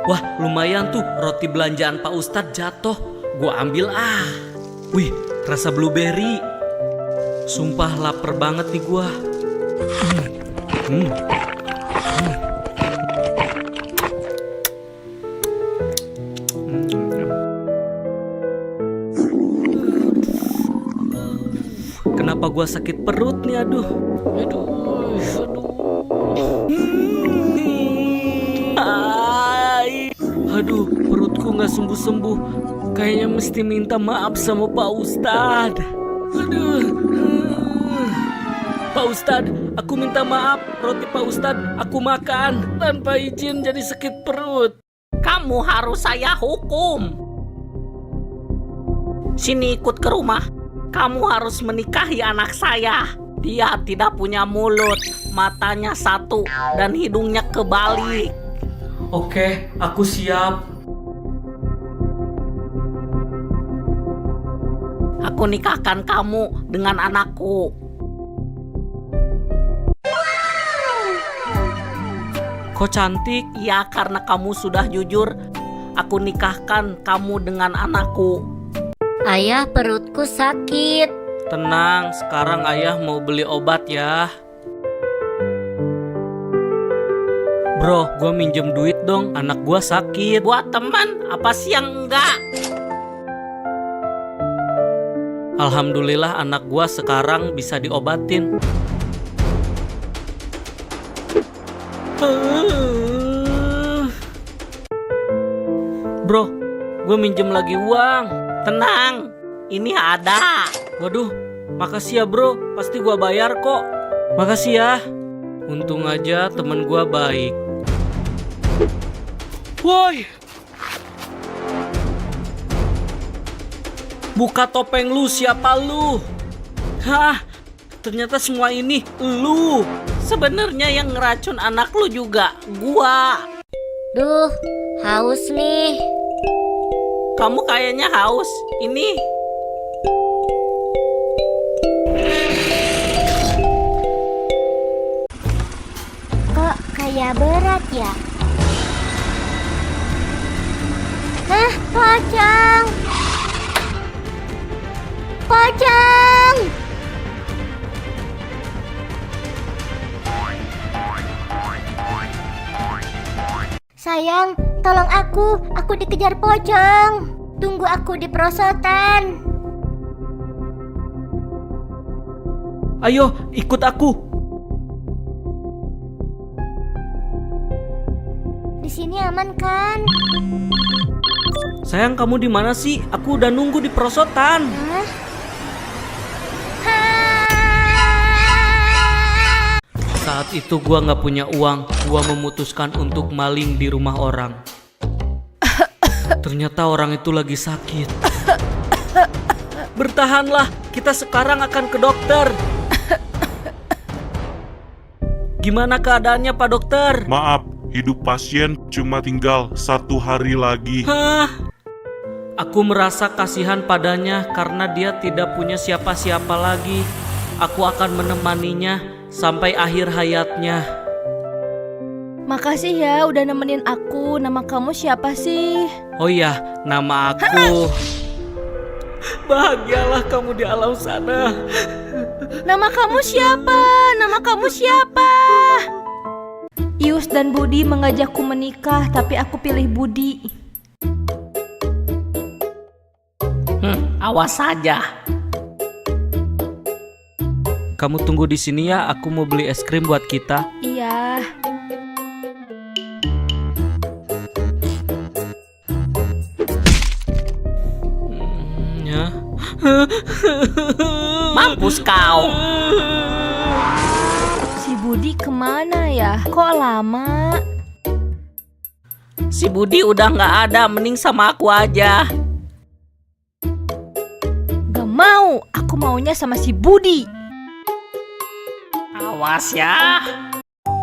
Wah, lumayan tuh roti belanjaan Pak Ustadz jatuh. Gua ambil ah. Wih, rasa blueberry. Sumpah lapar banget nih gua. Kenapa gua sakit perut nih, aduh. Aduh, perutku nggak sembuh-sembuh. Kayaknya mesti minta maaf sama Pak Ustadz. Aduh. Pak Ustadz, aku minta maaf. Roti Pak Ustadz aku makan tanpa izin jadi sakit perut. Kamu harus saya hukum. Sini ikut ke rumah. Kamu harus menikahi anak saya. Dia tidak punya mulut, matanya satu, dan hidungnya kebalik. Oke, aku siap. Aku nikahkan kamu dengan anakku. Kok cantik? Ya, karena kamu sudah jujur, aku nikahkan kamu dengan anakku. Ayah, perutku sakit. Tenang, sekarang ayah mau beli obat ya. Bro, gue minjem duit dong, anak gue sakit. Buat teman, apa sih yang enggak? Alhamdulillah anak gue sekarang bisa diobatin. Bro, gue minjem lagi uang. Tenang, ini ada. Waduh, makasih ya bro, pasti gue bayar kok. Makasih ya. Untung aja temen gue baik. Woi, buka topeng lu, siapa lu? Hah, ternyata semua ini lu. Sebenarnya yang ngeracun anak lu juga gua. Duh, haus nih. Kamu kayaknya haus. Ini. Kok kayak berat ya? Hah, pocong! Pocong! Sayang, tolong aku dikejar pocong. Tunggu aku di perosotan. Ayo, ikut aku. Di sini aman kan? Sayang, kamu di mana sih? Aku udah nunggu di perosotan. Hah? Saat itu gua nggak punya uang. Gua memutuskan untuk maling di rumah orang. Ternyata orang itu lagi sakit. Bertahanlah, kita sekarang akan ke dokter. Gimana keadaannya Pak Dokter? Maaf, hidup pasien cuma tinggal 1 hari lagi. Hah? Aku merasa kasihan padanya karena dia tidak punya siapa-siapa lagi. Aku akan menemaninya sampai akhir hayatnya. Makasih ya udah nemenin aku. Nama kamu siapa sih? Oh iya, nama aku. Bahagialah kamu di alam sana. Nama kamu siapa? Nama kamu siapa? Ius dan Budi mengajakku menikah, tapi aku pilih Budi. Awas saja. Kamu tunggu di sini ya, aku mau beli es krim buat kita. Iya. Ya. Mampus kau. Si Budi kemana ya? Kok lama? Si Budi udah nggak ada, mending sama aku aja. Gak mau, aku maunya sama si Budi. Awas ya.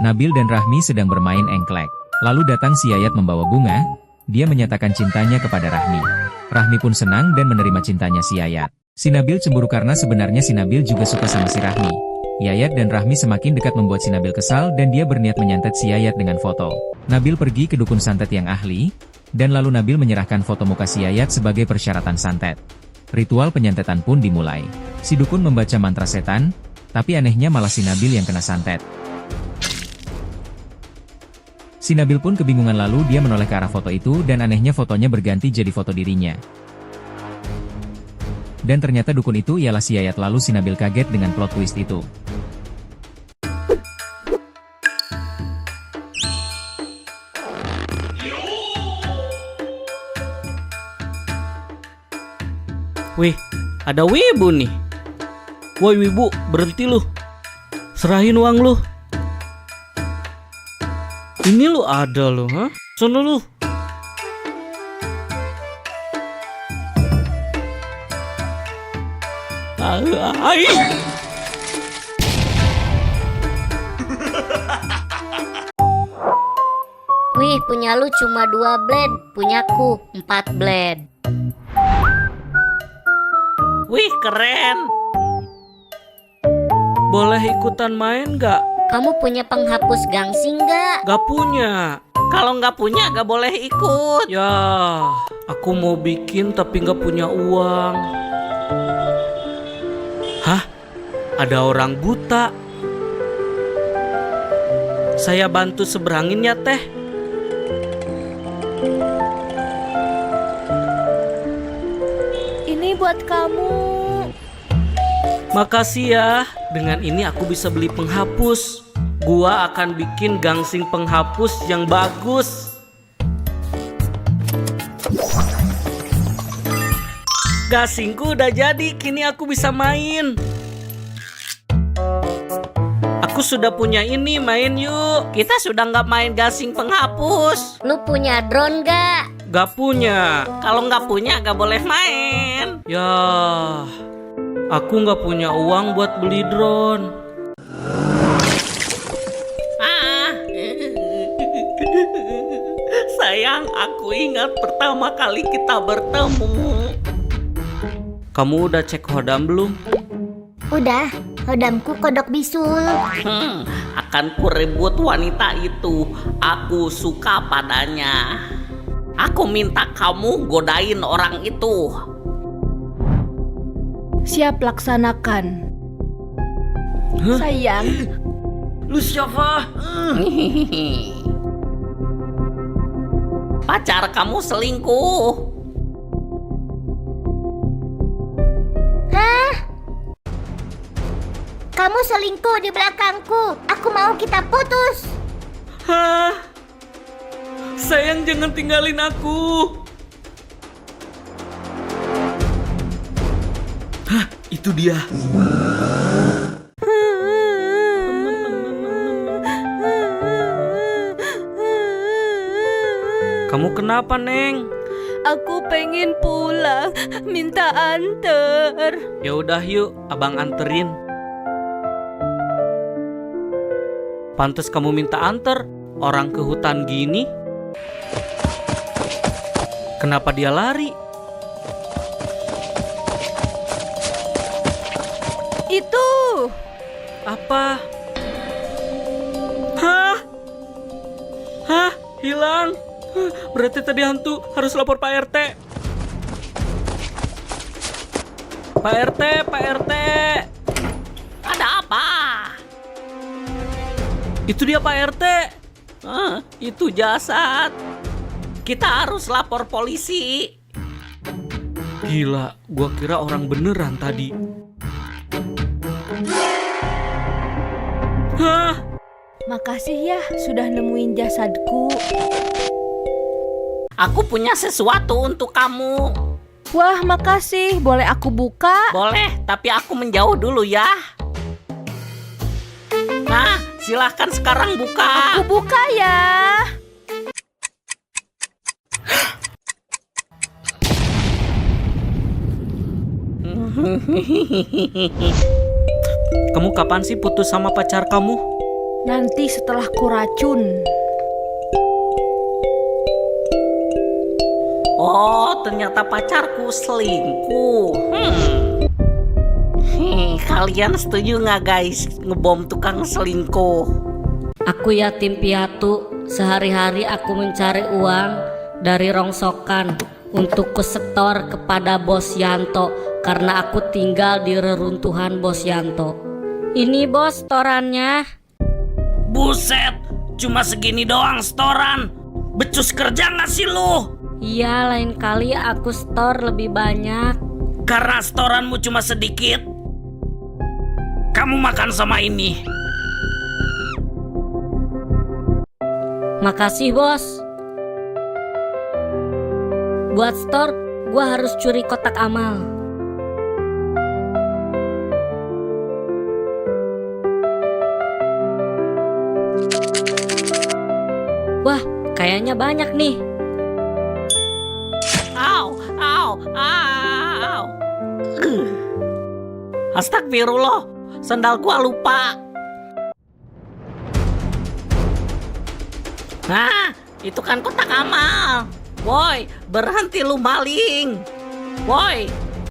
Nabil dan Rahmi sedang bermain engklek. Lalu datang si Yayat membawa bunga. Dia menyatakan cintanya kepada Rahmi. Rahmi pun senang dan menerima cintanya si Yayat. Si Nabil cemburu karena sebenarnya si Nabil juga suka sama si Rahmi. Yayat dan Rahmi semakin dekat membuat si Nabil kesal dan dia berniat menyantet si Yayat dengan foto. Nabil pergi ke dukun santet yang ahli, dan lalu Nabil menyerahkan foto muka si Yayat sebagai persyaratan santet. Ritual penyantetan pun dimulai. Si dukun membaca mantra setan, tapi anehnya malah si Nabil yang kena santet. Si Nabil pun kebingungan lalu dia menoleh ke arah foto itu dan anehnya fotonya berganti jadi foto dirinya. Dan ternyata dukun itu ialah si Yayat lalu si Nabil kaget dengan plot twist itu. Wih, ada wibu nih. Woi wibu, berhenti lu. Serahin uang lu. Ini lu ada lu, ha? Sono lu. Ai. Wih, punya lu cuma 2 blade, punyaku 4 blade. Wih, keren. Boleh ikutan main gak? Kamu punya penghapus gangsing nggak? Gak punya. Kalau nggak punya nggak boleh ikut. Ya, aku mau bikin tapi gak punya uang. Hah? Ada orang buta. Saya bantu seberangin ya teh. Ini buat kamu. Makasih ya. Dengan ini aku bisa beli penghapus. Gua akan bikin gangsing penghapus yang bagus. Gasingku udah jadi, kini aku bisa main. Aku sudah punya ini, main yuk. Kita sudah nggak main gasing penghapus. Lu punya drone nggak? Gak punya. Kalau nggak punya nggak boleh main. Ya, aku gak punya uang buat beli drone. Sayang, aku ingat pertama kali kita bertemu. Kamu udah cek hodam belum? Udah, hodamku kodok bisul. Akan kurebut wanita itu. Aku suka padanya. Aku minta kamu godain orang itu. Siap laksanakan. Hah? Sayang, Lu siapa? Pacar kamu selingkuh. Hah? Kamu selingkuh di belakangku. Aku mau kita putus. Hah? Sayang, jangan tinggalin aku. Hah, itu dia. Kamu kenapa, Neng? aku pengen pulang. Minta anter. Ya udah yuk, abang anterin. Pantes kamu minta anter, orang ke hutan gini. Kenapa dia lari? Itu. Apa? Hah? Hah? Hilang? Berarti tadi hantu, harus lapor Pak RT. Pak RT, Pak RT. Ada apa? Itu dia Pak RT. Itu jasad. Kita harus lapor polisi. Gila, gua kira orang beneran tadi. Hah? Makasih ya sudah nemuin jasadku. Aku punya sesuatu untuk kamu. Wah, makasih. Boleh aku buka? Boleh, tapi aku menjauh dulu ya. Nah, silahkan sekarang buka. Aku buka ya. Kamu kapan sih putus sama pacar kamu? Nanti setelah kuracun. Oh, ternyata pacarku selingkuh. Kalian setuju nggak guys ngebom tukang selingkuh? Aku yatim piatu. Sehari-hari aku mencari uang dari rongsokan untuk kusetor kepada Bos Yanto karena aku tinggal di reruntuhan Bos Yanto. Ini bos setorannya. Buset, cuma segini doang setoran. Becus kerja nggak sih lu? Iya, lain kali aku setor lebih banyak. Karena setoranmu cuma sedikit, kamu makan sama ini. Makasih bos. Buat store, gua harus curi kotak amal. Wah, kayaknya banyak nih. Au, au, au. Astagfirullah, sendal gua lupa. Nah, itu kan kotak amal. Woi, berhenti lu maling. Woi,